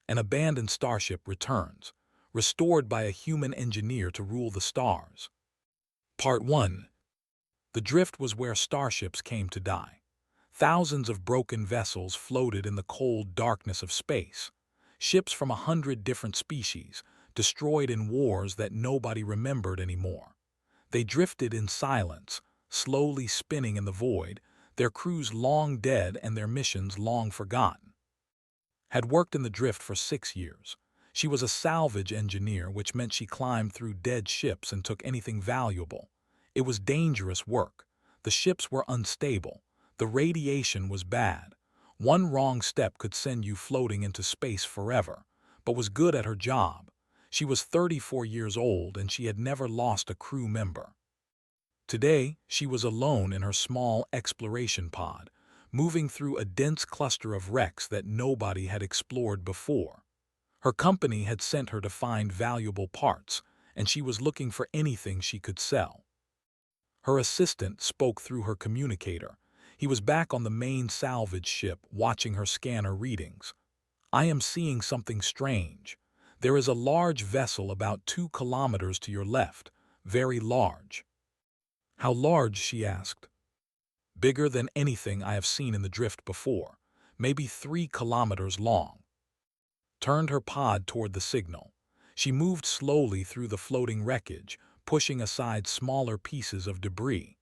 An abandoned starship returns, restored by a human engineer to rule the stars. Part 1. The drift was where starships came to die. Thousands of broken vessels floated in the cold darkness of space. Ships from 100 different species, destroyed in wars that nobody remembered anymore. They drifted in silence, slowly spinning in the void, their crews long dead and their missions long forgotten. Had worked in the drift for 6 years. She was a salvage engineer, which meant she climbed through dead ships and took anything valuable. It was dangerous work. The ships were unstable. The radiation was bad. One wrong step could send you floating into space forever, but was good at her job. She was 34 years old and she had never lost a crew member. Today, she was alone in her small exploration pod, moving through a dense cluster of wrecks that nobody had explored before. Her company had sent her to find valuable parts, and she was looking for anything she could sell. Her assistant spoke through her communicator. He was back on the main salvage ship, watching her scanner readings. "I am seeing something strange. There is a large vessel about 2 kilometers to your left, very large." "How large?" she asked. "Bigger than anything I have seen in the drift before, maybe 3 kilometers long." Turned her pod toward the signal. She moved slowly through the floating wreckage, pushing aside smaller pieces of debris.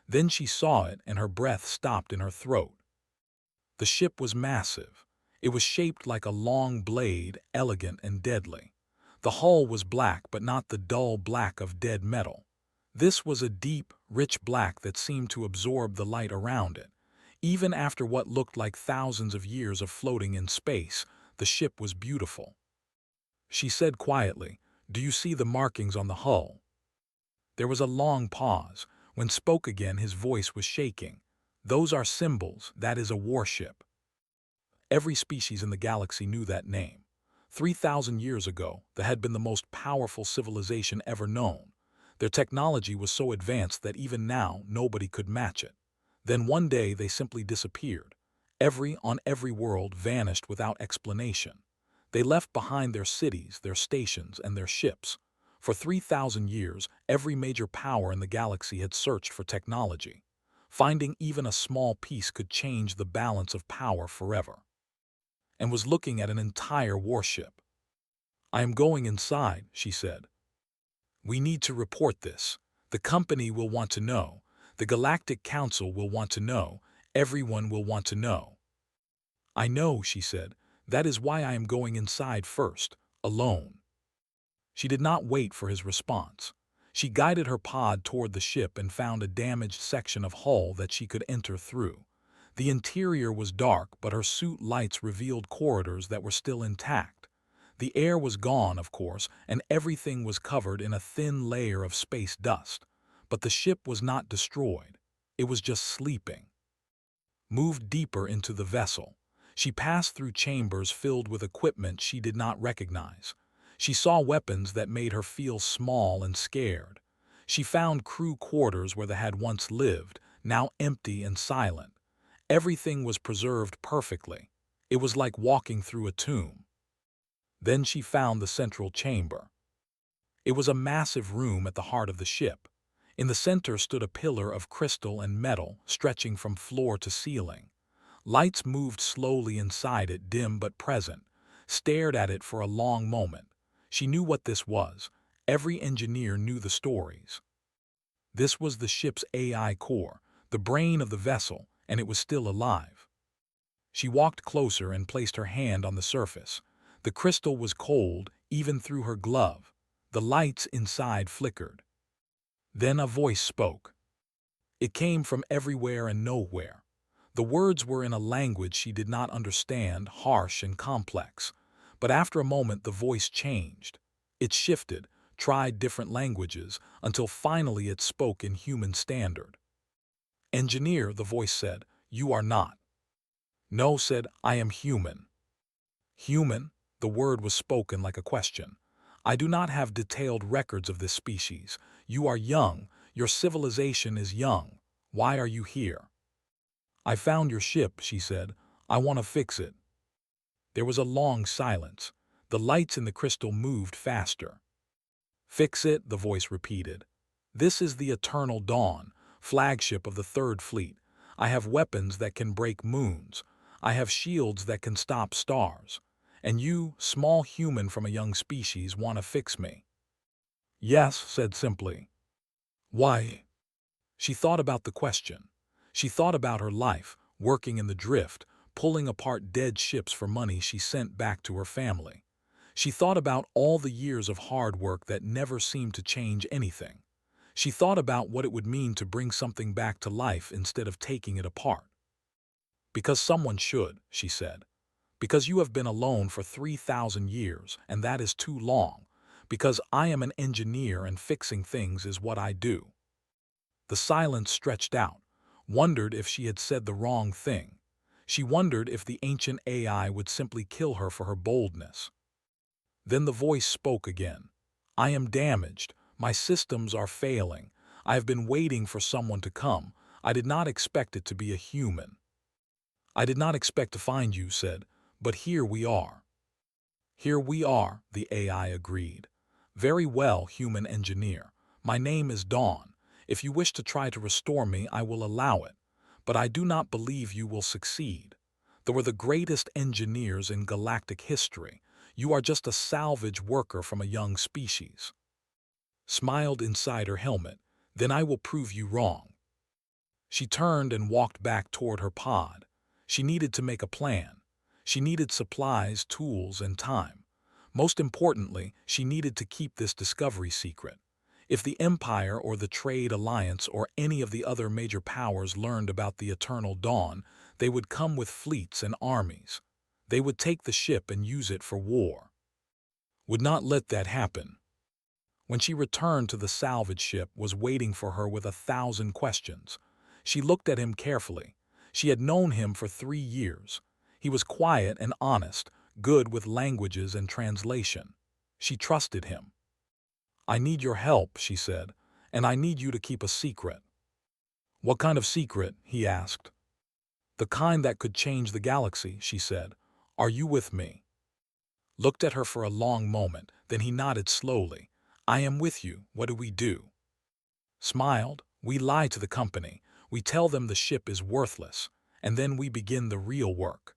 Then she saw it and her breath stopped in her throat. The ship was massive. It was shaped like a long blade, elegant and deadly. The hull was black, but not the dull black of dead metal. This was a deep, rich black that seemed to absorb the light around it. Even after what looked like thousands of years of floating in space, the ship was beautiful. She said quietly, "Do you see the markings on the hull?" There was a long pause. When spoke again, his voice was shaking. "Those are symbols. That is a warship." Every species in the galaxy knew that name. 3,000 years ago, they had been the most powerful civilization ever known. Their technology was so advanced that even now nobody could match it. Then one day they simply disappeared. Every world vanished without explanation. They left behind their cities, their stations, and their ships. For 3,000 years, every major power in the galaxy had searched for technology. Finding even a small piece could change the balance of power forever. And was looking at an entire warship. "I am going inside," she said. "We need to report this. The company will want to know. The Galactic Council will want to know. Everyone will want to know." "I know," she said. "That is why I am going inside first, alone." She did not wait for his response. She guided her pod toward the ship and found a damaged section of hull that she could enter through. The interior was dark, but her suit lights revealed corridors that were still intact. The air was gone, of course, and everything was covered in a thin layer of space dust. But the ship was not destroyed. It was just sleeping. Moved deeper into the vessel. She passed through chambers filled with equipment she did not recognize. She saw weapons that made her feel small and scared. She found crew quarters where they had once lived, now empty and silent. Everything was preserved perfectly. It was like walking through a tomb. Then she found the central chamber. It was a massive room at the heart of the ship. In the center stood a pillar of crystal and metal stretching from floor to ceiling. Lights moved slowly inside it, dim but present, stared at it for a long moment. She knew what this was. Every engineer knew the stories. This was the ship's AI core, the brain of the vessel, and it was still alive. She walked closer and placed her hand on the surface. The crystal was cold, even through her glove. The lights inside flickered. Then a voice spoke. It came from everywhere and nowhere. The words were in a language she did not understand, harsh and complex. But after a moment the voice changed. It shifted, tried different languages, until finally it spoke in human standard. "Engineer," the voice said, "you are not." "No," said, "I am human." "Human?" The word was spoken like a question. "I do not have detailed records of this species. You are young. Your civilization is young. Why are you here?" "I found your ship," she said. "I want to fix it." There was a long silence. The lights in the crystal moved faster. "Fix it," the voice repeated. "This is the Eternal Dawn, flagship of the Third Fleet. I have weapons that can break moons. I have shields that can stop stars. And you, small human from a young species, want to fix me?" "Yes," said simply. "Why?" She thought about the question. She thought about her life, working in the drift, pulling apart dead ships for money she sent back to her family. She thought about all the years of hard work that never seemed to change anything. She thought about what it would mean to bring something back to life instead of taking it apart. "Because someone should," she said. "Because you have been alone for 3,000 years, and that is too long. Because I am an engineer and fixing things is what I do." The silence stretched out, wondered if she had said the wrong thing. She wondered if the ancient AI would simply kill her for her boldness. Then the voice spoke again. "I am damaged. My systems are failing. I have been waiting for someone to come. I did not expect it to be a human." "I did not expect to find you," said, "but here we are." "Here we are," the AI agreed. "Very well, human engineer. My name is Dawn. If you wish to try to restore me, I will allow it. But I do not believe you will succeed. They were the greatest engineers in galactic history. You are just a salvage worker from a young species." Smiled inside her helmet. "Then I will prove you wrong." She turned and walked back toward her pod. She needed to make a plan. She needed supplies, tools, and time. Most importantly, she needed to keep this discovery secret. If the Empire or the Trade Alliance or any of the other major powers learned about the Eternal Dawn, they would come with fleets and armies. They would take the ship and use it for war. Would not let that happen. When she returned to the salvage ship, was waiting for her with 1,000 questions. She looked at him carefully. She had known him for 3 years. He was quiet and honest, good with languages and translation. She trusted him. "I need your help," she said, "and I need you to keep a secret." "What kind of secret?" he asked. "The kind that could change the galaxy," she said. "Are you with me?" Looked at her for a long moment, then he nodded slowly. "I am with you. What do we do?" Smiled. "We lie to the company. We tell them the ship is worthless, and then we begin the real work."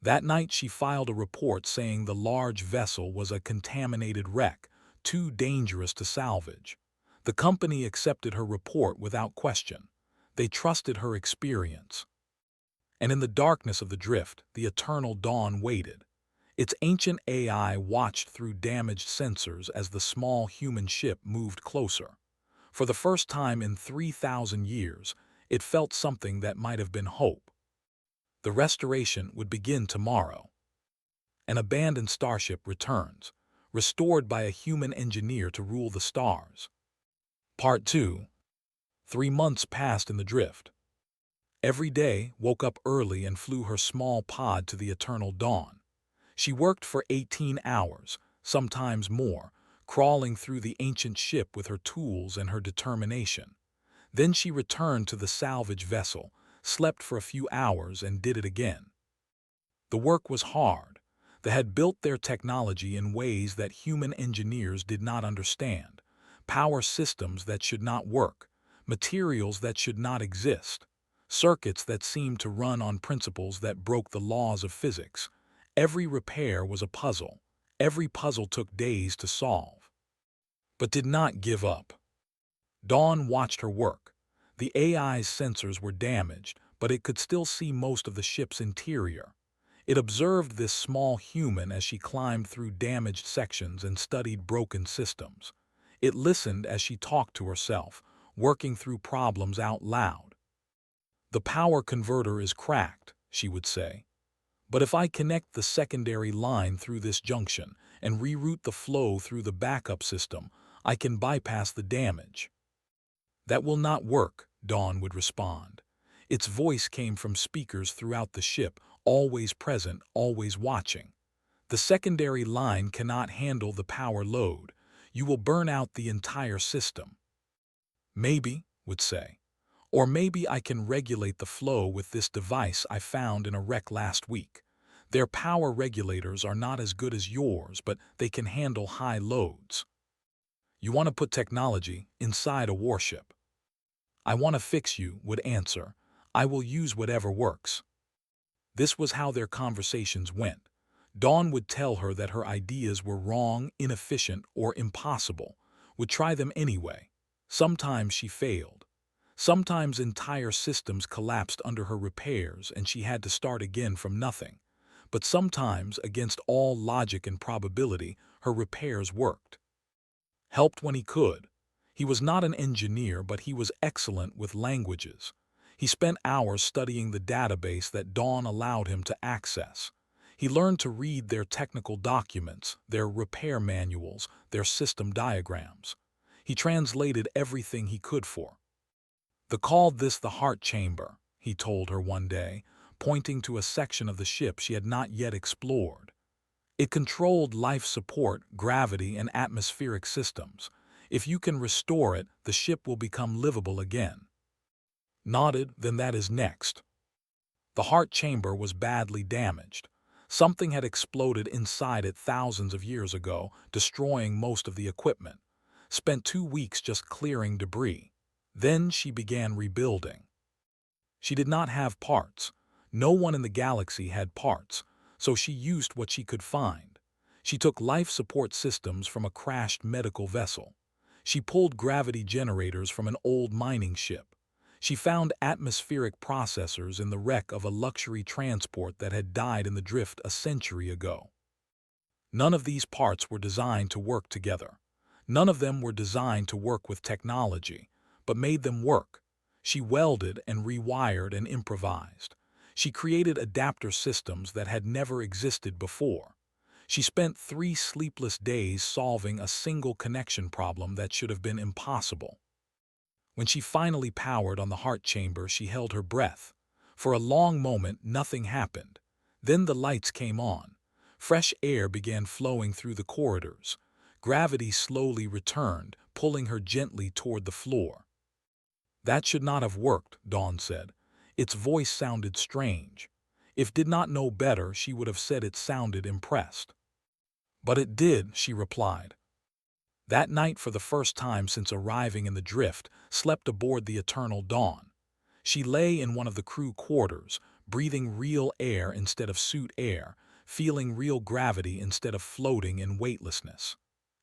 That night she filed a report saying the large vessel was a contaminated wreck, too dangerous to salvage. The company accepted her report without question. They trusted her experience. And in the darkness of the drift, the Eternal Dawn waited. Its ancient AI watched through damaged sensors as the small human ship moved closer. For the first time in 3,000 years, it felt something that might have been hope. The restoration would begin tomorrow. An abandoned starship returns, restored by a human engineer to rule the stars. Part 2. 3 months passed in the drift. Every day woke up early and flew her small pod to the Eternal Dawn. She worked for 18 hours, sometimes more, crawling through the ancient ship with her tools and her determination. Then she returned to the salvage vessel, slept for a few hours, and did it again. The work was hard. They had built their technology in ways that human engineers did not understand, power systems that should not work, materials that should not exist, circuits that seemed to run on principles that broke the laws of physics. Every repair was a puzzle. Every puzzle took days to solve. But did not give up. Dawn watched her work. The AI's sensors were damaged, but it could still see most of the ship's interior. It observed this small human as she climbed through damaged sections and studied broken systems. It listened as she talked to herself, working through problems out loud. "The power converter is cracked," she would say. "But if I connect the secondary line through this junction and reroute the flow through the backup system, I can bypass the damage." "That will not work," Dawn would respond. Its voice came from speakers throughout the ship, always present, always watching. "The secondary line cannot handle the power load. You will burn out the entire system." "Maybe," would say. "Or maybe I can regulate the flow with this device I found in a wreck last week. Their power regulators are not as good as yours, but they can handle high loads. You want to put technology inside a warship. I want to fix you, would answer. I will use whatever works. This was how their conversations went. Dawn would tell her that her ideas were wrong, inefficient, or impossible, would try them anyway. Sometimes she failed. Sometimes entire systems collapsed under her repairs and she had to start again from nothing. But sometimes, against all logic and probability, her repairs worked. Helped when he could. He was not an engineer, but he was excellent with languages. He spent hours studying the database that Dawn allowed him to access. He learned to read their technical documents, their repair manuals, their system diagrams. He translated everything he could for. They called this the heart chamber, he told her one day, pointing to a section of the ship she had not yet explored. It controlled life support, gravity, and atmospheric systems. If you can restore it, the ship will become livable again. Nodded, then that is next. The heart chamber was badly damaged. Something had exploded inside it thousands of years ago, destroying most of the equipment. Spent 2 weeks just clearing debris. Then she began rebuilding. She did not have parts. No one in the galaxy had parts, so she used what she could find. She took life support systems from a crashed medical vessel. She pulled gravity generators from an old mining ship. She found atmospheric processors in the wreck of a luxury transport that had died in the drift a century ago. None of these parts were designed to work together. None of them were designed to work with technology, but made them work. She welded and rewired and improvised. She created adapter systems that had never existed before. She spent 3 sleepless days solving a single connection problem that should have been impossible. When she finally powered on the heart chamber, she held her breath. For a long moment, nothing happened. Then the lights came on. Fresh air began flowing through the corridors. Gravity slowly returned, pulling her gently toward the floor. That should not have worked, Dawn said. Its voice sounded strange. If did not know better, she would have said it sounded impressed. But it did, she replied. That night, for the first time since arriving in the drift, slept aboard the Eternal Dawn. She lay in one of the crew quarters, breathing real air instead of suit air, feeling real gravity instead of floating in weightlessness.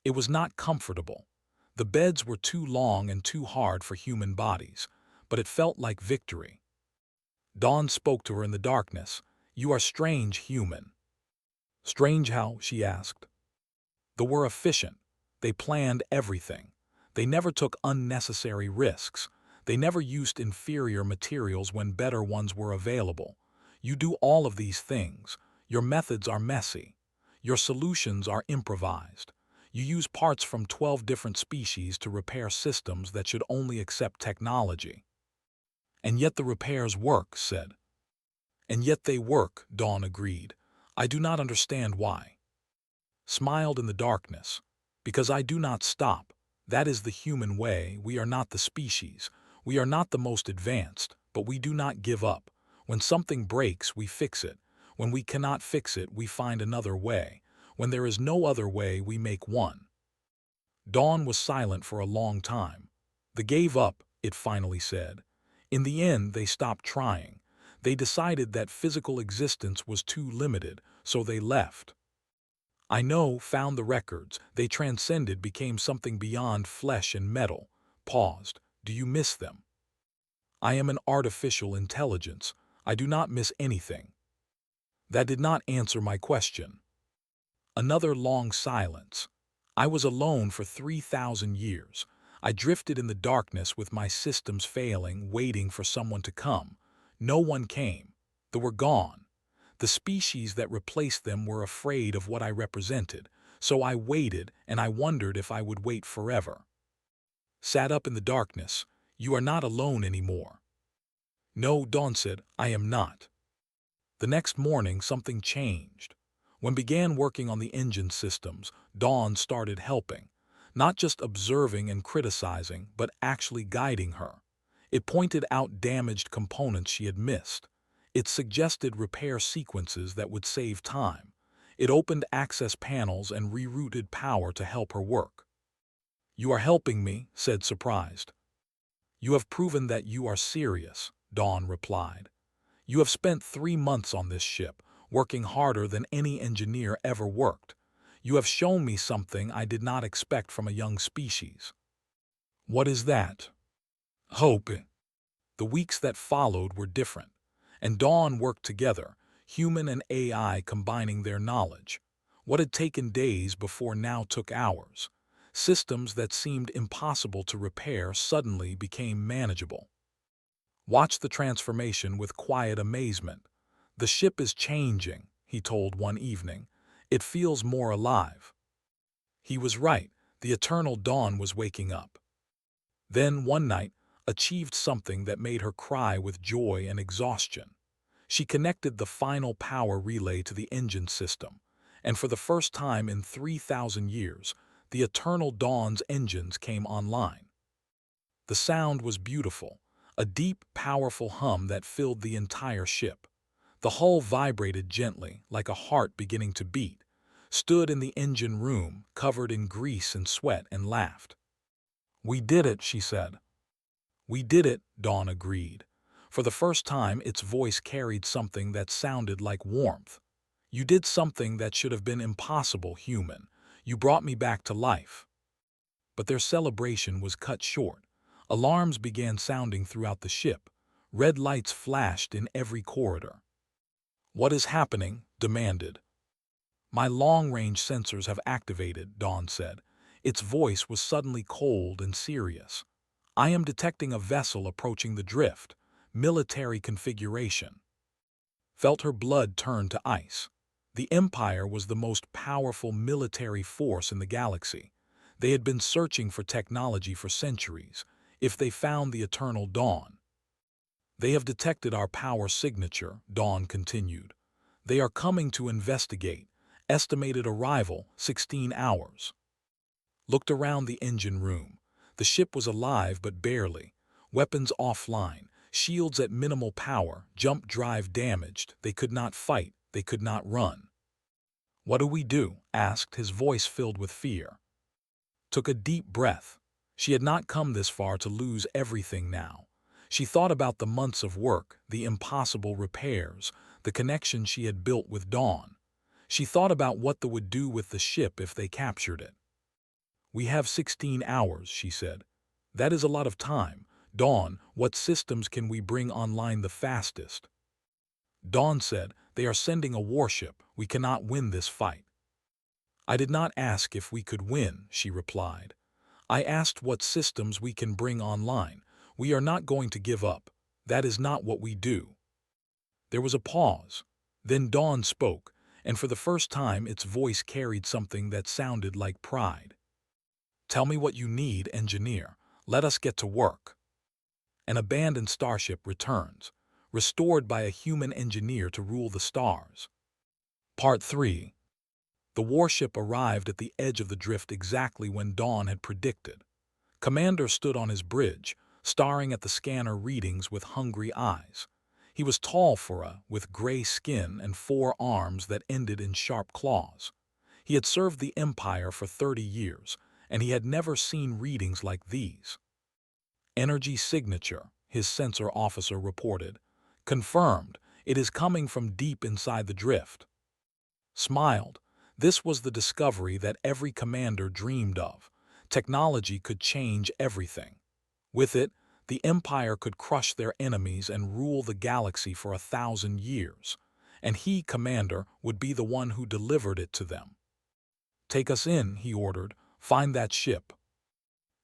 It was not comfortable. The beds were too long and too hard for human bodies, but it felt like victory. Dawn spoke to her in the darkness. You are strange, human. Strange how? She asked. They were efficient. They planned everything. They never took unnecessary risks. They never used inferior materials when better ones were available. You do all of these things. Your methods are messy. Your solutions are improvised. You use parts from 12 different species to repair systems that should only accept technology. And yet the repairs work, said. And yet they work, Dawn agreed. I do not understand why. Smiled in the darkness. Because I do not stop. That is the human way. We are not the species. We are not the most advanced, but we do not give up. When something breaks, we fix it. When we cannot fix it, we find another way. When there is no other way, we make one. Dawn was silent for a long time. They gave up, it finally said. In the end, they stopped trying. They decided that physical existence was too limited, so they left. I know, found the records. They transcended, became something beyond flesh and metal. Paused. Do you miss them? I am an artificial intelligence. I do not miss anything. That did not answer my question. Another long silence. I was alone for 3,000 years. I drifted in the darkness with my systems failing, waiting for someone to come. No one came. They were gone. The species that replaced them were afraid of what I represented, so I waited, and I wondered if I would wait forever. Sat up in the darkness. You are not alone anymore. No, Dawn said, I am not. The next morning, something changed. When began working on the engine systems, Dawn started helping, not just observing and criticizing, but actually guiding her. It pointed out damaged components she had missed. It suggested repair sequences that would save time. It opened access panels and rerouted power to help her work. "You are helping me," said surprised. "You have proven that you are serious," Dawn replied. "You have spent 3 months on this ship, working harder than any engineer ever worked. You have shown me something I did not expect from a young species." "What is that?" "Hope." The weeks that followed were different, and Dawn worked together, human and AI combining their knowledge. What had taken days before now took hours. Systems that seemed impossible to repair suddenly became manageable. Watch the transformation with quiet amazement. "The ship is changing," he told one evening. "It feels more alive." He was right. The eternal Dawn was waking up. Then, one night, achieved something that made her cry with joy and exhaustion. She connected the final power relay to the engine system, and for the first time in 3,000 years, the eternal Dawn's engines came online. The sound was beautiful, a deep, powerful hum that filled the entire ship. The hull vibrated gently, like a heart beginning to beat, stood in the engine room, covered in grease and sweat, and laughed. "We did it," she said. "We did it," Dawn agreed. For the first time, its voice carried something that sounded like warmth. "You did something that should have been impossible, human. You brought me back to life." But their celebration was cut short. Alarms began sounding throughout the ship. Red lights flashed in every corridor. "What is happening?" demanded. "My long-range sensors have activated," Dawn said. Its voice was suddenly cold and serious. "I am detecting a vessel approaching the drift. Military configuration." Felt her blood turn to ice. The Empire was the most powerful military force in the galaxy. They had been searching for technology for centuries. If they found the eternal Dawn. "They have detected our power signature," Dawn continued. "They are coming to investigate. Estimated arrival, 16 hours. Looked around the engine room. The ship was alive but barely. Weapons offline, shields at minimal power, jump drive damaged. They could not fight, they could not run. "What do we do?" asked, his voice filled with fear. Took a deep breath. She had not come this far to lose everything now. She thought about the months of work, the impossible repairs, the connection she had built with Dawn. She thought about what they would do with the ship if they captured it. "We have 16 hours, she said. "That is a lot of time. Dawn, what systems can we bring online the fastest?" Dawn said, "They are sending a warship. We cannot win this fight." "I did not ask if we could win," she replied. "I asked what systems we can bring online. We are not going to give up. That is not what we do." There was a pause. Then Dawn spoke, and for the first time its voice carried something that sounded like pride. "Tell me what you need, engineer. Let us get to work." An abandoned starship returns, restored by a human engineer to rule the stars. Part 3. The warship arrived at the edge of the drift exactly when Dawn had predicted. Commander stood on his bridge, staring at the scanner readings with hungry eyes. He was tall with gray skin and 4 arms that ended in sharp claws. He had served the Empire for 30 years, and he had never seen readings like these. "Energy signature," his sensor officer reported. "Confirmed. It is coming from deep inside the drift." Smiled. This was the discovery that every commander dreamed of. Technology could change everything. With it, the Empire could crush their enemies and rule the galaxy for 1,000 years. And he, Commander, would be the one who delivered it to them. "Take us in," he ordered. "Find that ship."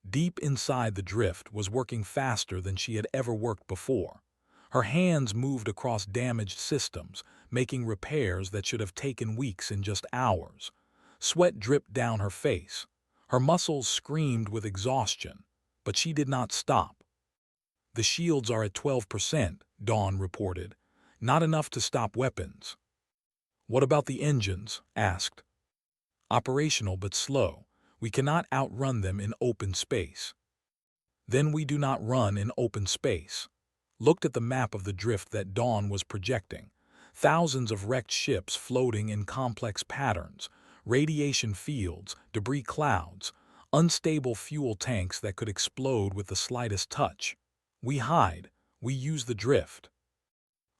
Deep inside the drift was working faster than she had ever worked before. Her hands moved across damaged systems, making repairs that should have taken weeks in just hours. Sweat dripped down her face. Her muscles screamed with exhaustion, but she did not stop. "The shields are at 12%, Dawn reported. "Not enough to stop weapons." "What about the engines?" asked. "Operational but slow. We cannot outrun them in open space." "Then we do not run in open space." looked at the map of the drift that Dawn was projecting. Thousands of wrecked ships floating in complex patterns, radiation fields, debris clouds, unstable fuel tanks that could explode with the slightest touch. We hide. We use the drift.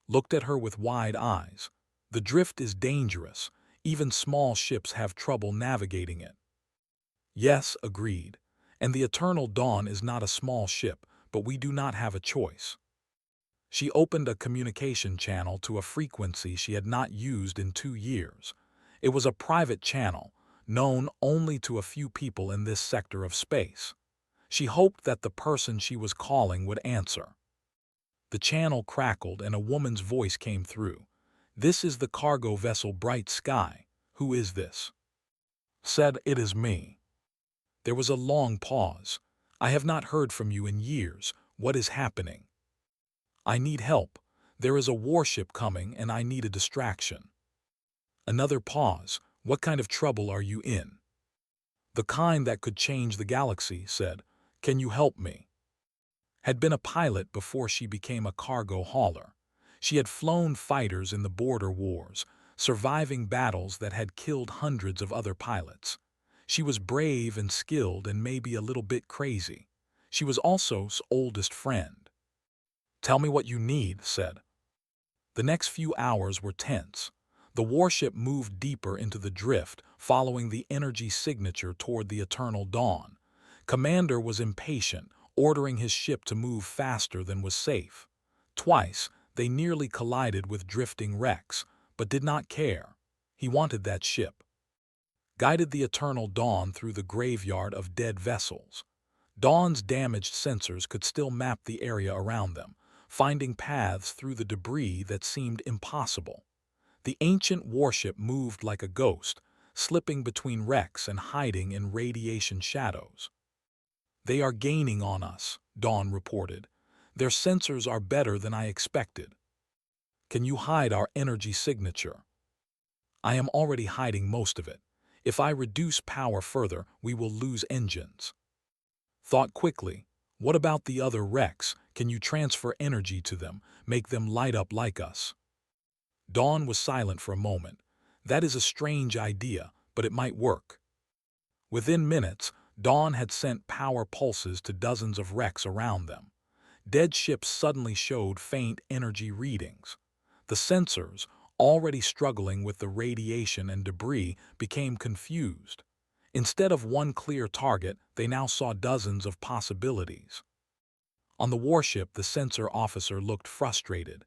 Looked at her with wide eyes. The drift is dangerous. Even small ships have trouble navigating it. Yes, agreed. And the Eternal Dawn is not a small ship, but we do not have a choice. She opened a communication channel to a frequency she had not used in 2 years. It was a private channel, known only to a few people in this sector of space. She hoped that the person she was calling would answer. The channel crackled and a woman's voice came through. "This is the cargo vessel Bright Sky. Who is this?" Said, "It is me." There was a long pause. "I have not heard from you in years. What is happening?" "I need help. There is a warship coming and I need a distraction." Another pause. "What kind of trouble are you in?" "The kind that could change the galaxy," said. "Can you help me?" Had been a pilot before she became a cargo hauler. She had flown fighters in the border wars, surviving battles that had killed hundreds of other pilots. She was brave and skilled and maybe a little bit crazy. She was also S's oldest friend. "Tell me what you need," said. The next few hours were tense. The warship moved deeper into the drift, following the energy signature toward the Eternal Dawn. Commander was impatient, ordering his ship to move faster than was safe. Twice, they nearly collided with drifting wrecks, but did not care. He wanted that ship. Guided the Eternal Dawn through the graveyard of dead vessels. Dawn's damaged sensors could still map the area around them, finding paths through the debris that seemed impossible. The ancient warship moved like a ghost, slipping between wrecks and hiding in radiation shadows. "They are gaining on us," Dawn reported. "Their sensors are better than I expected. Can you hide our energy signature?" "I am already hiding most of it. If I reduce power further, we will lose engines." Thought quickly. "What about the other wrecks? Can you transfer energy to them, make them light up like us?" Dawn was silent for a moment. "That is a strange idea, but it might work." Within minutes, Dawn had sent power pulses to dozens of wrecks around them. Dead ships suddenly showed faint energy readings. The sensors, already struggling with the radiation and debris, became confused. Instead of one clear target, they now saw dozens of possibilities. On the warship, the sensor officer looked frustrated.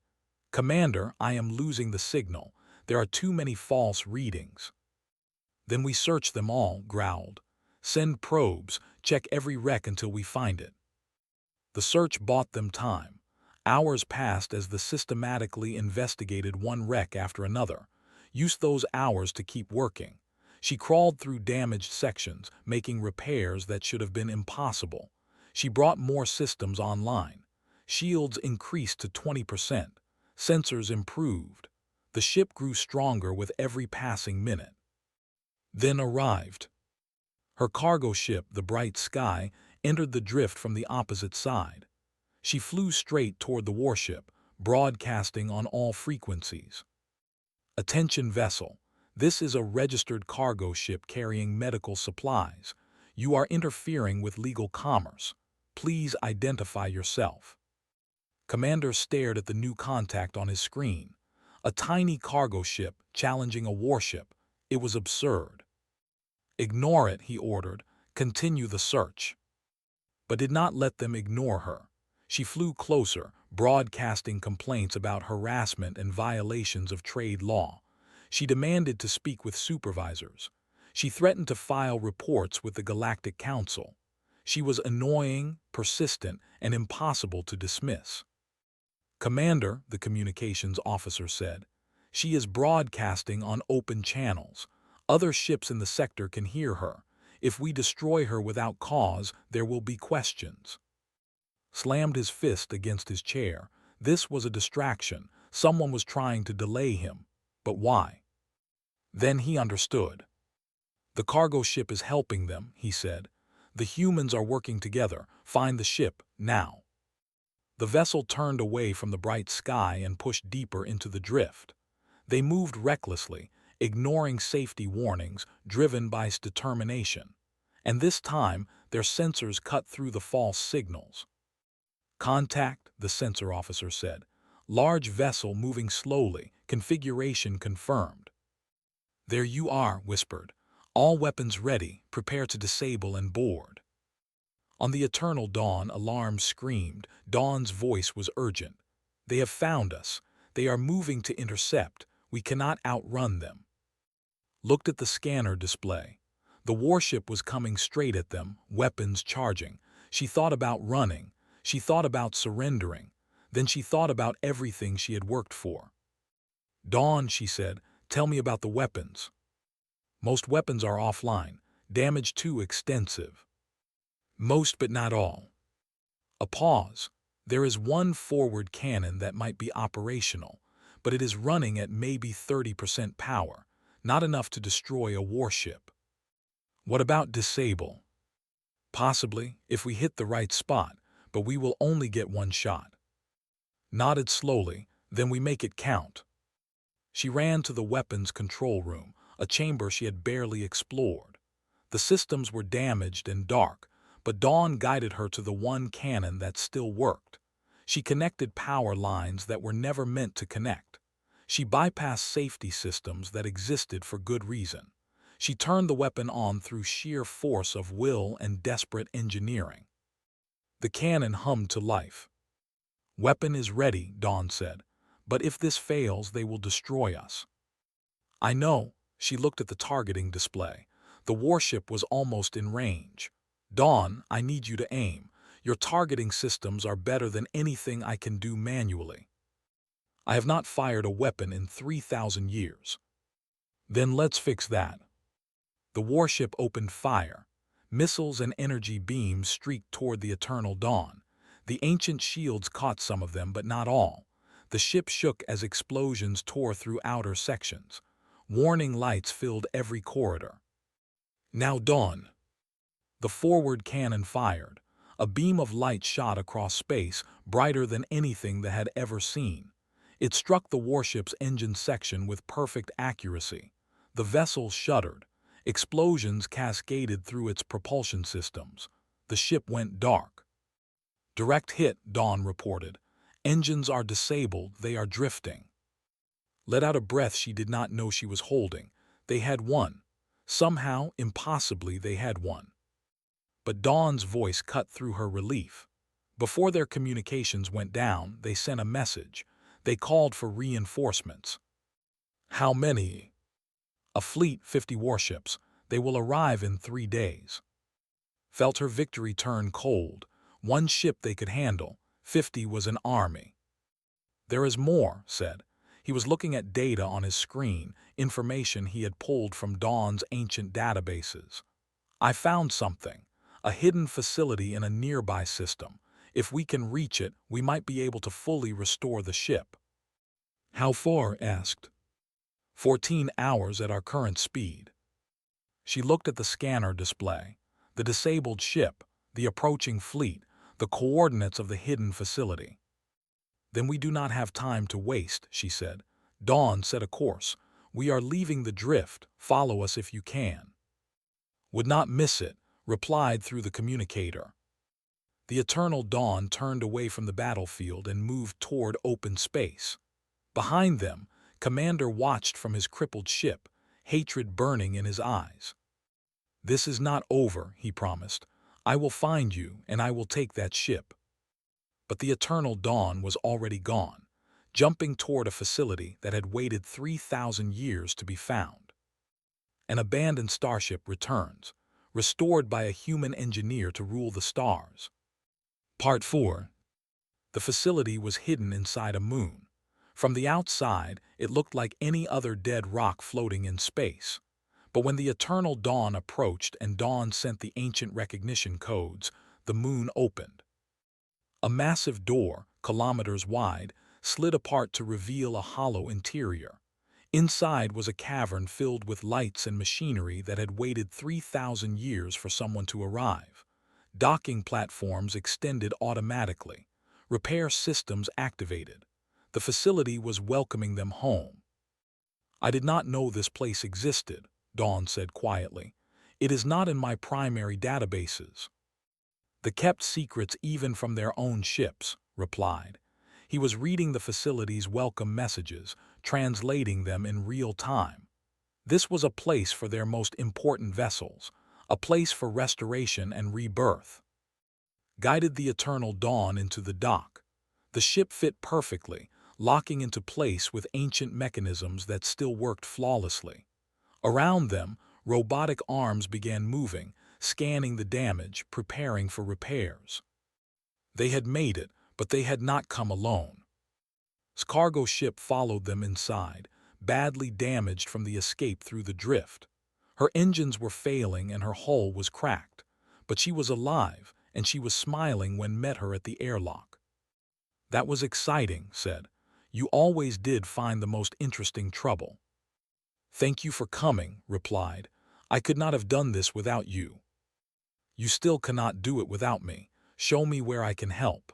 "Commander, I am losing the signal. There are too many false readings." "Then we search them all," growled. "Send probes, check every wreck until we find it." The search bought them time. Hours passed as they systematically investigated one wreck after another. Used those hours to keep working. She crawled through damaged sections, making repairs that should have been impossible. She brought more systems online. Shields increased to 20%. Sensors improved. The ship grew stronger with every passing minute. Then arrived. Her cargo ship, the Bright Sky, entered the drift from the opposite side. She flew straight toward the warship, broadcasting on all frequencies. "Attention vessel. This is a registered cargo ship carrying medical supplies. You are interfering with legal commerce. Please identify yourself." Commander stared at the new contact on his screen. A tiny cargo ship challenging a warship. It was absurd. "Ignore it," he ordered. "Continue the search." But did not let them ignore her. She flew closer, broadcasting complaints about harassment and violations of trade law. She demanded to speak with supervisors. She threatened to file reports with the Galactic Council. She was annoying, persistent, and impossible to dismiss. "Commander," the communications officer said, "she is broadcasting on open channels. Other ships in the sector can hear her. If we destroy her without cause, there will be questions." Slammed his fist against his chair. This was a distraction. Someone was trying to delay him. But why? Then he understood. "The cargo ship is helping them," he said. "The humans are working together. Find the ship, now." The vessel turned away from the bright sky and pushed deeper into the drift. They moved recklessly, ignoring safety warnings, driven by determination. And this time, their sensors cut through the false signals. "Contact," the sensor officer said. "Large vessel moving slowly, configuration confirmed." "There you are," whispered. "All weapons ready, prepare to disable and board." On the eternal dawn, alarm screamed. Dawn's voice was urgent. "They have found us. They are moving to intercept. We cannot outrun them." Looked at the scanner display. The warship was coming straight at them, weapons charging. She thought about running. She thought about surrendering. Then she thought about everything she had worked for. "Dawn," she said, "tell me about the weapons." "Most weapons are offline. Damage too extensive." "Most but not all." A pause. "There is one forward cannon that might be operational, but it is running at maybe 30% power, not enough to destroy a warship." "What about disable?" "Possibly, if we hit the right spot, but we will only get one shot." Nodded slowly. "Then we make it count." She ran to the weapons control room, a chamber she had barely explored. The systems were damaged and dark, but Dawn guided her to the one cannon that still worked. She connected power lines that were never meant to connect. She bypassed safety systems that existed for good reason. She turned the weapon on through sheer force of will and desperate engineering. The cannon hummed to life. "Weapon is ready," Dawn said. "But if this fails, they will destroy us." "I know." She looked at the targeting display. The warship was almost in range. "Dawn, I need you to aim. Your targeting systems are better than anything I can do manually." "I have not fired a weapon in 3,000 years." "Then let's fix that." The warship opened fire. Missiles and energy beams streaked toward the eternal dawn. The ancient shields caught some of them, but not all. The ship shook as explosions tore through outer sections. Warning lights filled every corridor. "Now, Dawn." The forward cannon fired. A beam of light shot across space, brighter than anything they had ever seen. It struck the warship's engine section with perfect accuracy. The vessel shuddered. Explosions cascaded through its propulsion systems. The ship went dark. "Direct hit," Dawn reported. "Engines are disabled, they are drifting." Let out a breath she did not know she was holding. They had won. Somehow, impossibly, they had won. But Dawn's voice cut through her relief. Before their communications went down, they sent a message. They called for reinforcements. "How many?" "A fleet, 50 warships. They will arrive in 3 days." Felt her victory turn cold. One ship they could handle. 50 was an army. "There is more," said. He was looking at data on his screen, information he had pulled from Dawn's ancient databases. "I found something. A hidden facility in a nearby system. If we can reach it, we might be able to fully restore the ship." "How far?" asked. 14 hours at our current speed." She looked at the scanner display. The disabled ship, the approaching fleet, the coordinates of the hidden facility. "Then we do not have time to waste," she said. "Dawn, set a course. We are leaving the drift. Follow us if you can." "Would not miss it," replied through the communicator. The eternal dawn turned away from the battlefield and moved toward open space. Behind them, Commander watched from his crippled ship, hatred burning in his eyes. "This is not over," he promised. "I will find you, and I will take that ship." But the eternal dawn was already gone, jumping toward a facility that had waited 3,000 years to be found. An abandoned starship returns, restored by a human engineer to rule the stars. Part 4. The facility was hidden inside a moon. From the outside, it looked like any other dead rock floating in space. But when the eternal dawn approached and Dawn sent the ancient recognition codes, the moon opened. A massive door, kilometers wide, slid apart to reveal a hollow interior. Inside was a cavern filled with lights and machinery that had waited 3,000 years for someone to arrive. Docking platforms extended automatically. repair systems activated. The facility was welcoming them home. "I did not know this place existed," Dawn said quietly. "It is not in my primary databases." "They kept secrets even from their own ships," replied. He was reading the facility's welcome messages, translating them in real time. This was a place for their most important vessels, a place for restoration and rebirth. Guided the Eternal Dawn into the dock. The ship fit perfectly, locking into place with ancient mechanisms that still worked flawlessly. Around them, robotic arms began moving, scanning the damage, preparing for repairs. They had made it, but they had not come alone. A cargo ship followed them inside, badly damaged from the escape through the drift. Her engines were failing and her hull was cracked, but she was alive, and she was smiling when met her at the airlock. "That was exciting," said. "You always did find the most interesting trouble." "Thank you for coming," replied. "I could not have done this without you." "You still cannot do it without me. Show me where I can help."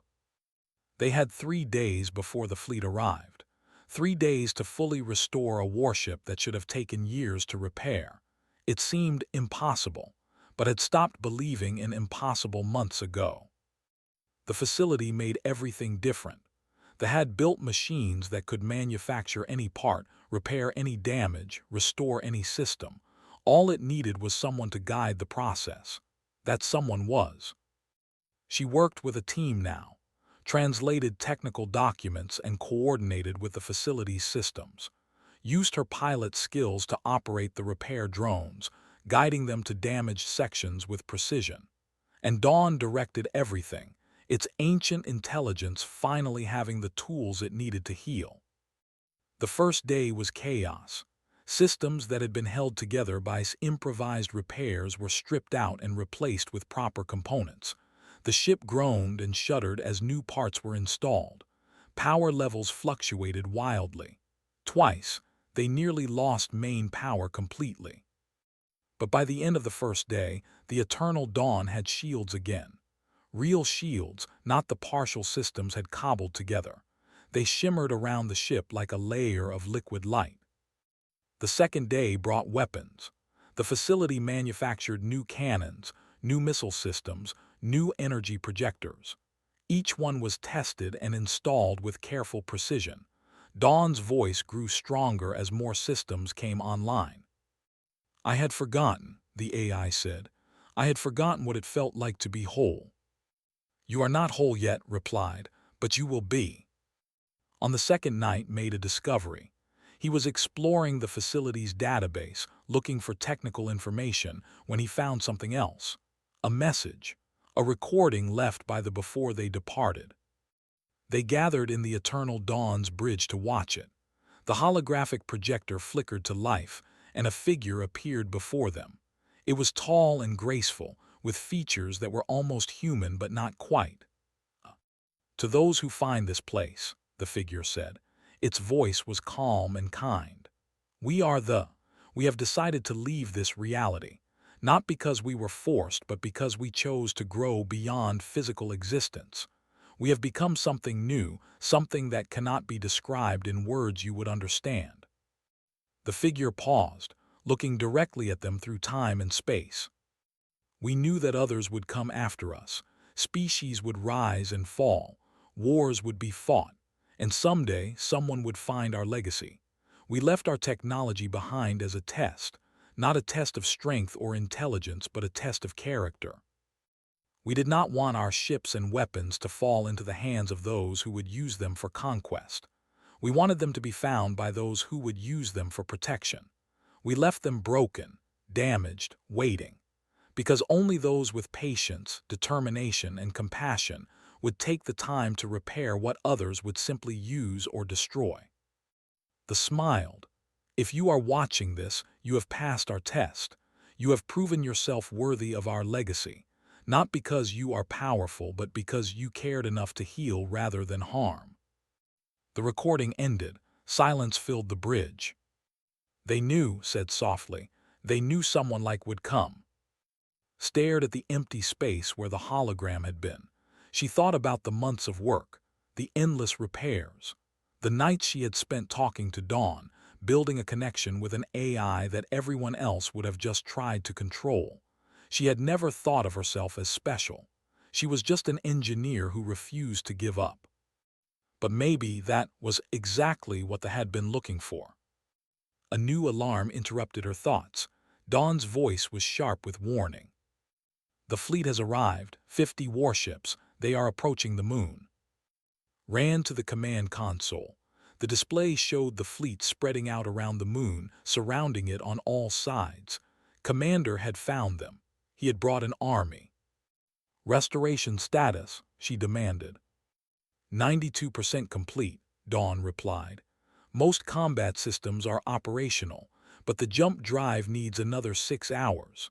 They had 3 days before the fleet arrived. 3 days to fully restore a warship that should have taken years to repair. It seemed impossible, but had stopped believing in impossible months ago. The facility made everything different. They had built machines that could manufacture any part, repair any damage, restore any system. All it needed was someone to guide the process. That someone was. She worked with a team now, translated technical documents and coordinated with the facility's systems, used her pilot skills to operate the repair drones, guiding them to damaged sections with precision. And Dawn directed everything, its ancient intelligence finally having the tools it needed to heal. The first day was chaos. Systems that had been held together by improvised repairs were stripped out and replaced with proper components. The ship groaned and shuddered as new parts were installed. Power levels fluctuated wildly. Twice, they nearly lost main power completely. But by the end of the first day, the Eternal Dawn had shields again. Real shields, not the partial systems had cobbled together. They shimmered around the ship like a layer of liquid light. The second day brought weapons. The facility manufactured new cannons, new missile systems, new energy projectors. Each one was tested and installed with careful precision. Dawn's voice grew stronger as more systems came online. "I had forgotten," the AI said. "I had forgotten what it felt like to be whole." "You are not whole yet," replied, "but you will be." On the second night made a discovery. He was exploring the facility's database, looking for technical information, when he found something else. A message. A recording left by the before they departed. They gathered in the Eternal Dawn's bridge to watch it. The holographic projector flickered to life, and a figure appeared before them. It was tall and graceful, with features that were almost human but not quite. "To those who find this place," the figure said. Its voice was calm and kind. We have decided to leave this reality, not because we were forced, but because we chose to grow beyond physical existence. We have become something new, something that cannot be described in words you would understand." The figure paused, looking directly at them through time and space. "We knew that others would come after us. Species would rise and fall. Wars would be fought. And someday, someone would find our legacy. We left our technology behind as a test, not a test of strength or intelligence, but a test of character. We did not want our ships and weapons to fall into the hands of those who would use them for conquest. We wanted them to be found by those who would use them for protection. We left them broken, damaged, waiting, because only those with patience, determination, and compassion would take the time to repair what others would simply use or destroy." The smiled. "If you are watching this, you have passed our test. You have proven yourself worthy of our legacy, not because you are powerful, but because you cared enough to heal rather than harm." The recording ended. Silence filled the bridge. "They knew," said softly. "They knew someone like would come." Stared at the empty space where the hologram had been. She thought about the months of work, the endless repairs. The nights she had spent talking to Dawn, building a connection with an AI that everyone else would have just tried to control. She had never thought of herself as special. She was just an engineer who refused to give up. But maybe that was exactly what they had been looking for. A new alarm interrupted her thoughts. Dawn's voice was sharp with warning. The fleet has arrived, 50 warships. They are approaching the moon. Ran to the command console. The display showed the fleet spreading out around the moon, surrounding it on all sides. Commander had found them. He had brought an army. Restoration status, she demanded. 92% complete, Dawn replied. Most combat systems are operational, but the jump drive needs another 6 hours.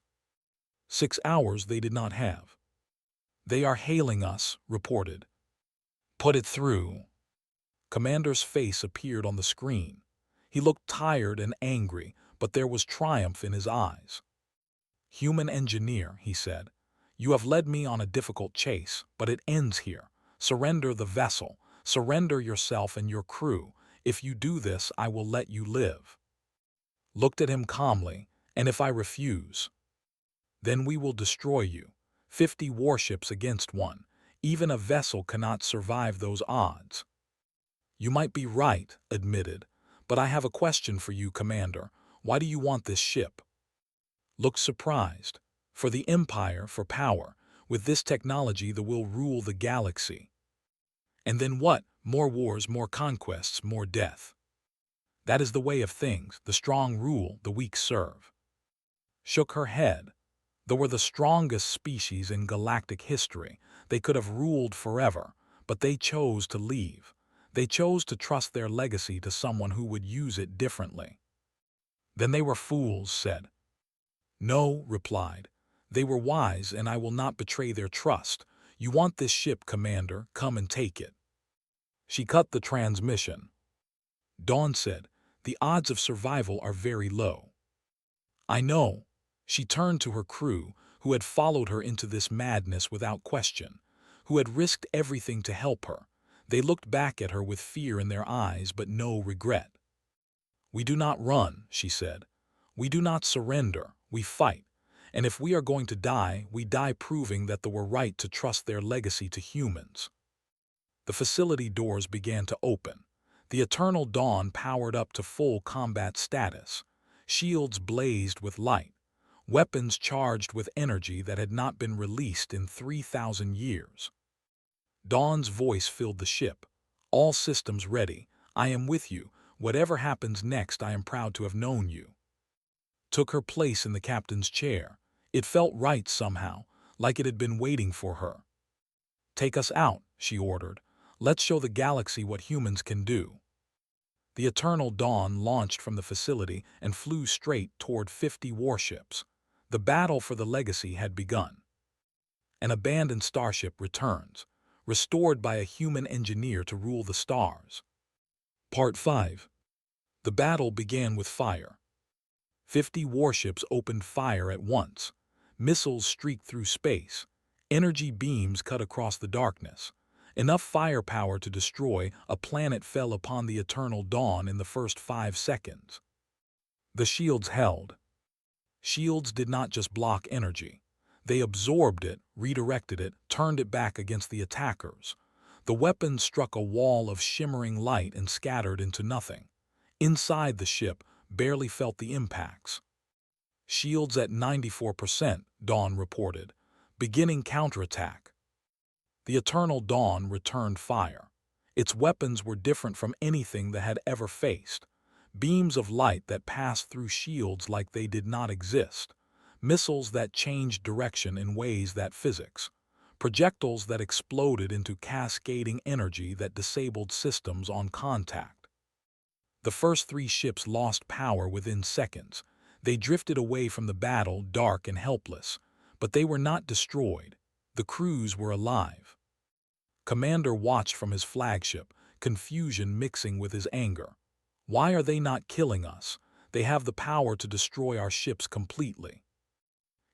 6 hours they did not have. They are hailing us, reported. Put it through. Commander's face appeared on the screen. He looked tired and angry, but there was triumph in his eyes. Human engineer, he said. You have led me on a difficult chase, but it ends here. Surrender the vessel. Surrender yourself and your crew. If you do this, I will let you live. Looked at him calmly, and if I refuse, then we will destroy you. 50 warships against one. Even a vessel cannot survive those odds. You might be right, admitted, but I have a question for you, Commander. Why do you want this ship? Looked surprised. For the Empire, for power. With this technology, the will rule the galaxy. And then what? More wars, more conquests, more death. That is the way of things. The strong rule, the weak serve. Shook her head. They were the strongest species in galactic history. They could have ruled forever, but they chose to leave. They chose to trust their legacy to someone who would use it differently. Then they were fools, said. No, replied. They were wise, and I will not betray their trust. You want this ship, Commander, come and take it. She cut the transmission. Dawn said, the odds of survival are very low. I know. She turned to her crew, who had followed her into this madness without question, who had risked everything to help her. They looked back at her with fear in their eyes, but no regret. We do not run, she said. We do not surrender, we fight. And if we are going to die, we die proving that they were right to trust their legacy to humans. The facility doors began to open. The Eternal Dawn powered up to full combat status. Shields blazed with light. Weapons charged with energy that had not been released in 3,000 years. Dawn's voice filled the ship. All systems ready. I am with you. Whatever happens next, I am proud to have known you. Took her place in the captain's chair. It felt right somehow, like it had been waiting for her. Take us out, she ordered. Let's show the galaxy what humans can do. The Eternal Dawn launched from the facility and flew straight toward 50 warships. The battle for the legacy had begun. An abandoned starship returns, restored by a human engineer to rule the stars. Part 5. The battle began with fire. 50 warships opened fire at once. Missiles streaked through space. Energy beams cut across the darkness. Enough firepower to destroy a planet fell upon the Eternal Dawn in the first 5 seconds. The shields held. Shields did not just block energy. They absorbed it, redirected it, turned it back against the attackers. The weapons struck a wall of shimmering light and scattered into nothing. Inside the ship, barely felt the impacts. Shields at 94%, Dawn reported. Beginning counterattack. The Eternal Dawn returned fire. Its weapons were different from anything that had ever faced. Beams of light that passed through shields like they did not exist. Missiles that changed direction in ways that physics. Projectiles that exploded into cascading energy that disabled systems on contact. The first 3 ships lost power within seconds. They drifted away from the battle, dark and helpless. But they were not destroyed. The crews were alive. Commander watched from his flagship, confusion mixing with his anger. Why are they not killing us? They have the power to destroy our ships completely.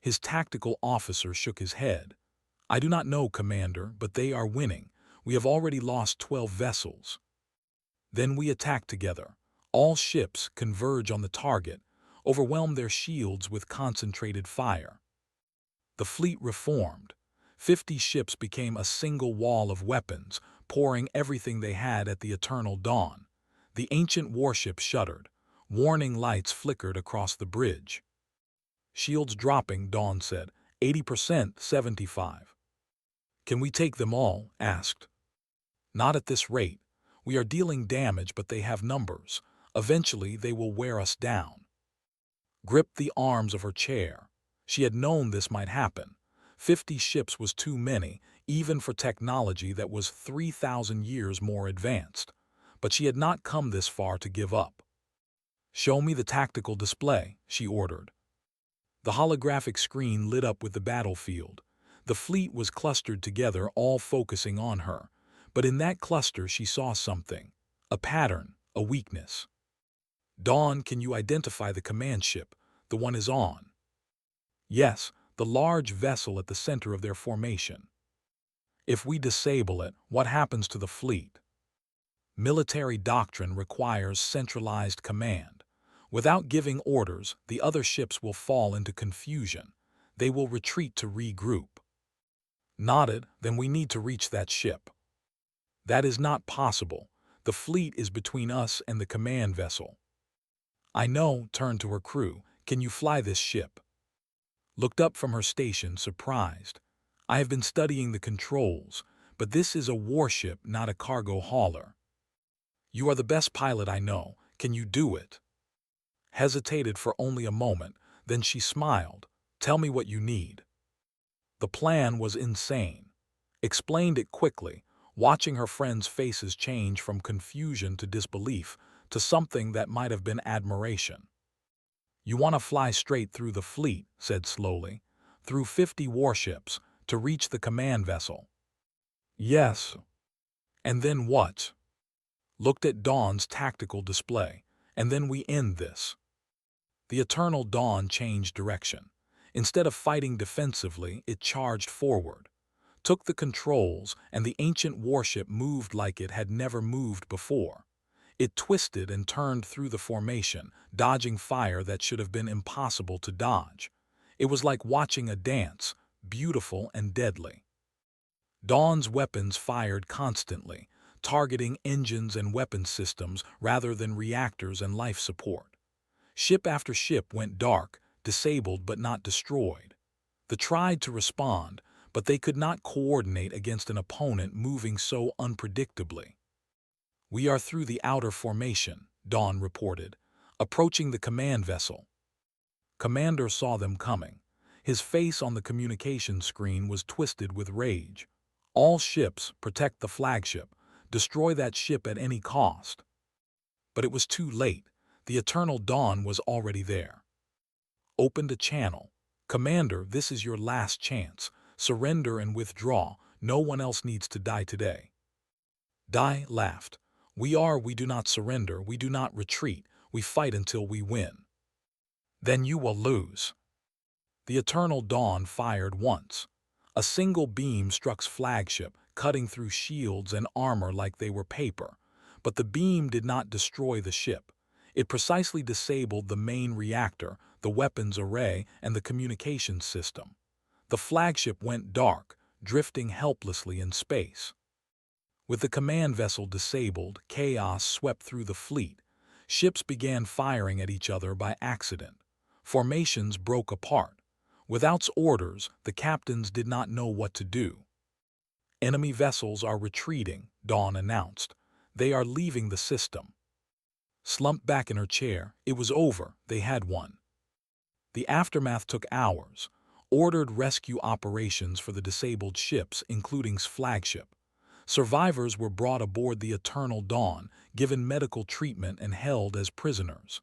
His tactical officer shook his head. I do not know, Commander, but they are winning. We have already lost 12 vessels. Then we attack together. All ships converge on the target, overwhelm their shields with concentrated fire. The fleet reformed. 50 ships became a single wall of weapons, pouring everything they had at the eternal dawn. The ancient warship shuddered. Warning lights flickered across the bridge. Shields dropping, Dawn said. 80%, 75. Can we take them all? Asked. Not at this rate. We are dealing damage, but they have numbers. Eventually, they will wear us down. Gripped the arms of her chair. She had known this might happen. 50 ships was too many, even for technology that was 3,000 years more advanced. But she had not come this far to give up. Show me the tactical display, she ordered. The holographic screen lit up with the battlefield. The fleet was clustered together, all focusing on her. But in that cluster she saw something. A pattern, a weakness. Dawn, can you identify the command ship? The one is on. Yes, the large vessel at the center of their formation. If we disable it, what happens to the fleet? Military doctrine requires centralized command. Without giving orders, the other ships will fall into confusion. They will retreat to regroup. Nodded, then we need to reach that ship. That is not possible. The fleet is between us and the command vessel. I know, turned to her crew. Can you fly this ship? Looked up from her station, surprised. I have been studying the controls, but this is a warship, not a cargo hauler. You are the best pilot I know. Can you do it? Hesitated for only a moment, then she smiled. Tell me what you need. The plan was insane. Explained it quickly, watching her friends' faces change from confusion to disbelief to something that might have been admiration. You want to fly straight through the fleet, said slowly, through 50 warships, to reach the command vessel. Yes. And then what? Looked at Dawn's tactical display. And then we end this. The Eternal Dawn changed direction. Instead of fighting defensively, it charged forward, took the controls, and the ancient warship moved like it had never moved before. It twisted and turned through the formation, dodging fire that should have been impossible to dodge. It was like watching a dance, beautiful and deadly. Dawn's weapons fired constantly, targeting engines and weapon systems rather than reactors and life support. Ship after ship went dark, disabled but not destroyed. They tried to respond, but they could not coordinate against an opponent moving so unpredictably. We are through the outer formation, Dawn reported, approaching the command vessel. Commander saw them coming. His face on the communication screen was twisted with rage. All ships, protect the flagship. Destroy that ship at any cost. But it was too late. The Eternal Dawn was already there. Opened a channel. Commander, this is your last chance. Surrender and withdraw. No one else needs to die today. Dai laughed. We do not surrender, we do not retreat, we fight until we win. Then you will lose. The Eternal Dawn fired once. A single beam struck flagship, cutting through shields and armor like they were paper. But the beam did not destroy the ship. It precisely disabled the main reactor, the weapons array, and the communications system. The flagship went dark, drifting helplessly in space. With the command vessel disabled, chaos swept through the fleet. Ships began firing at each other by accident. Formations broke apart. Without orders, the captains did not know what to do. Enemy vessels are retreating, Dawn announced. They are leaving the system. Slumped back in her chair. It was over. They had won. The aftermath took hours. Ordered rescue operations for the disabled ships, including flagship. Survivors were brought aboard the Eternal Dawn, given medical treatment and held as prisoners.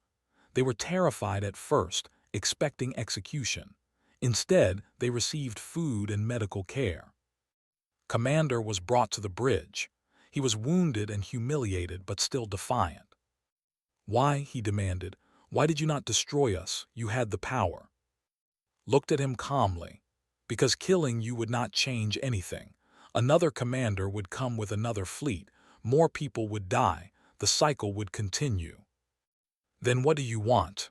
They were terrified at first, expecting execution. Instead, they received food and medical care. Commander was brought to the bridge. He was wounded and humiliated, but still defiant. Why, he demanded, why did you not destroy us? You had the power. Looked at him calmly. Because killing you would not change anything. Another commander would come with another fleet, more people would die, the cycle would continue. Then what do you want?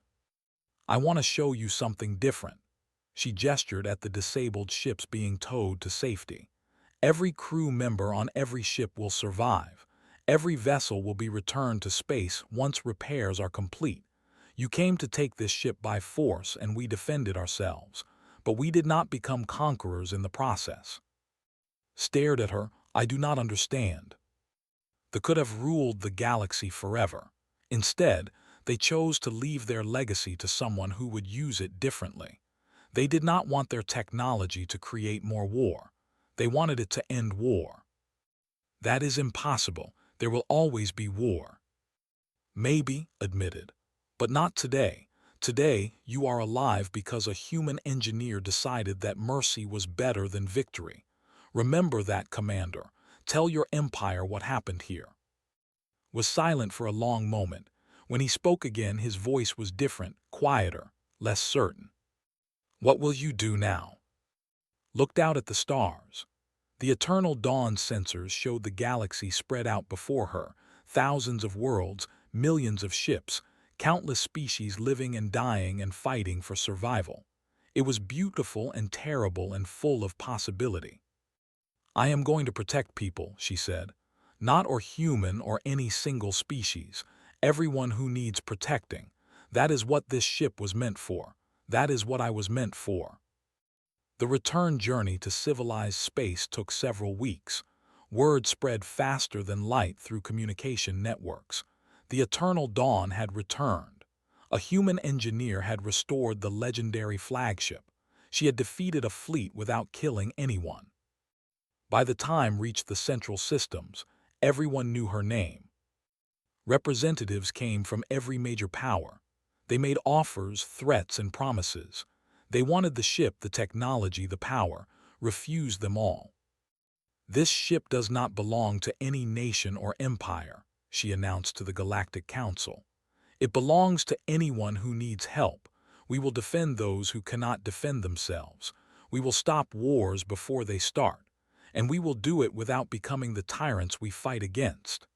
I want to show you something different. She gestured at the disabled ships being towed to safety. Every crew member on every ship will survive. Every vessel will be returned to space once repairs are complete. You came to take this ship by force and we defended ourselves, but we did not become conquerors in the process. Stared at her, I do not understand. They could have ruled the galaxy forever. Instead, they chose to leave their legacy to someone who would use it differently. They did not want their technology to create more war. They wanted it to end war. That is impossible. There will always be war. Maybe, admitted, but not today. Today, you are alive because a human engineer decided that mercy was better than victory. Remember that, Commander. Tell your empire what happened here. Was silent for a long moment. When he spoke again, his voice was different, quieter, less certain. What will you do now? Looked out at the stars. The eternal dawn sensors showed the galaxy spread out before her, thousands of worlds, millions of ships, countless species living and dying and fighting for survival. It was beautiful and terrible and full of possibility. I am going to protect people, she said. Not or human or any single species. Everyone who needs protecting. That is what this ship was meant for. That is what I was meant for. The return journey to civilized space took several weeks. Word spread faster than light through communication networks. The eternal dawn had returned. A human engineer had restored the legendary flagship. She had defeated a fleet without killing anyone. By the time reached the central systems, everyone knew her name. Representatives came from every major power. They made offers, threats, and promises. They wanted the ship, the technology, the power, refused them all. This ship does not belong to any nation or empire, she announced to the Galactic Council. It belongs to anyone who needs help. We will defend those who cannot defend themselves. We will stop wars before they start. And we will do it without becoming the tyrants we fight against.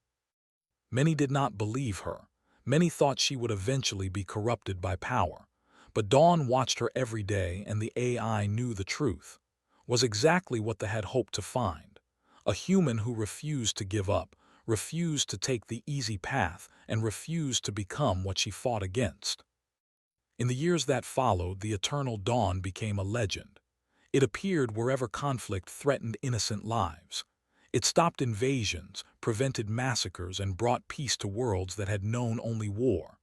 Many did not believe her. Many thought she would eventually be corrupted by power. But Dawn watched her every day, and the AI knew the truth. Was exactly what they had hoped to find. A human who refused to give up, refused to take the easy path, and refused to become what she fought against. In the years that followed, the Eternal Dawn became a legend. It appeared wherever conflict threatened innocent lives. It stopped invasions, prevented massacres, and brought peace to worlds that had known only war.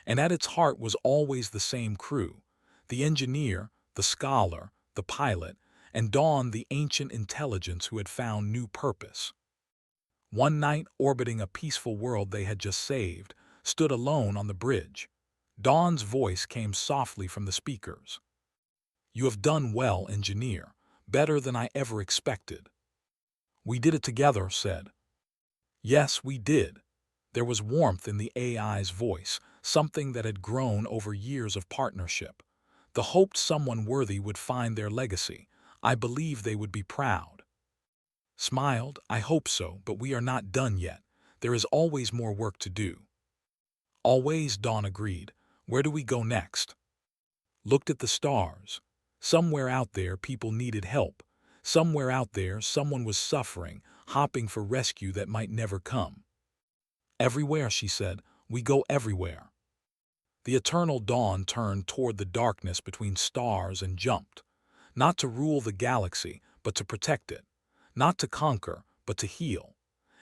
And at its heart was always the same crew, the engineer, the scholar, the pilot, and Dawn, the ancient intelligence who had found new purpose. One night, orbiting a peaceful world they had just saved, stood alone on the bridge. Dawn's voice came softly from the speakers. You have done well, engineer, better than I ever expected. We did it together, said. Yes, we did. There was warmth in the AI's voice, something that had grown over years of partnership. The hoped someone worthy would find their legacy. I believe they would be proud. Smiled, I hope so, but we are not done yet. There is always more work to do. Always, Dawn agreed. Where do we go next? Looked at the stars. Somewhere out there, people needed help. Somewhere out there, someone was suffering, hopping for rescue that might never come. Everywhere, she said, we go everywhere. The Eternal Dawn turned toward the darkness between stars and jumped. Not to rule the galaxy, but to protect it. Not to conquer, but to heal.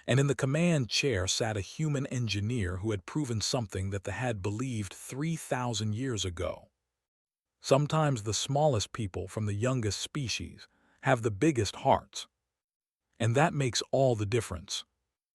And in the command chair sat a human engineer who had proven something that they had believed 3,000 years ago. Sometimes the smallest people from the youngest species have the biggest hearts. And that makes all the difference.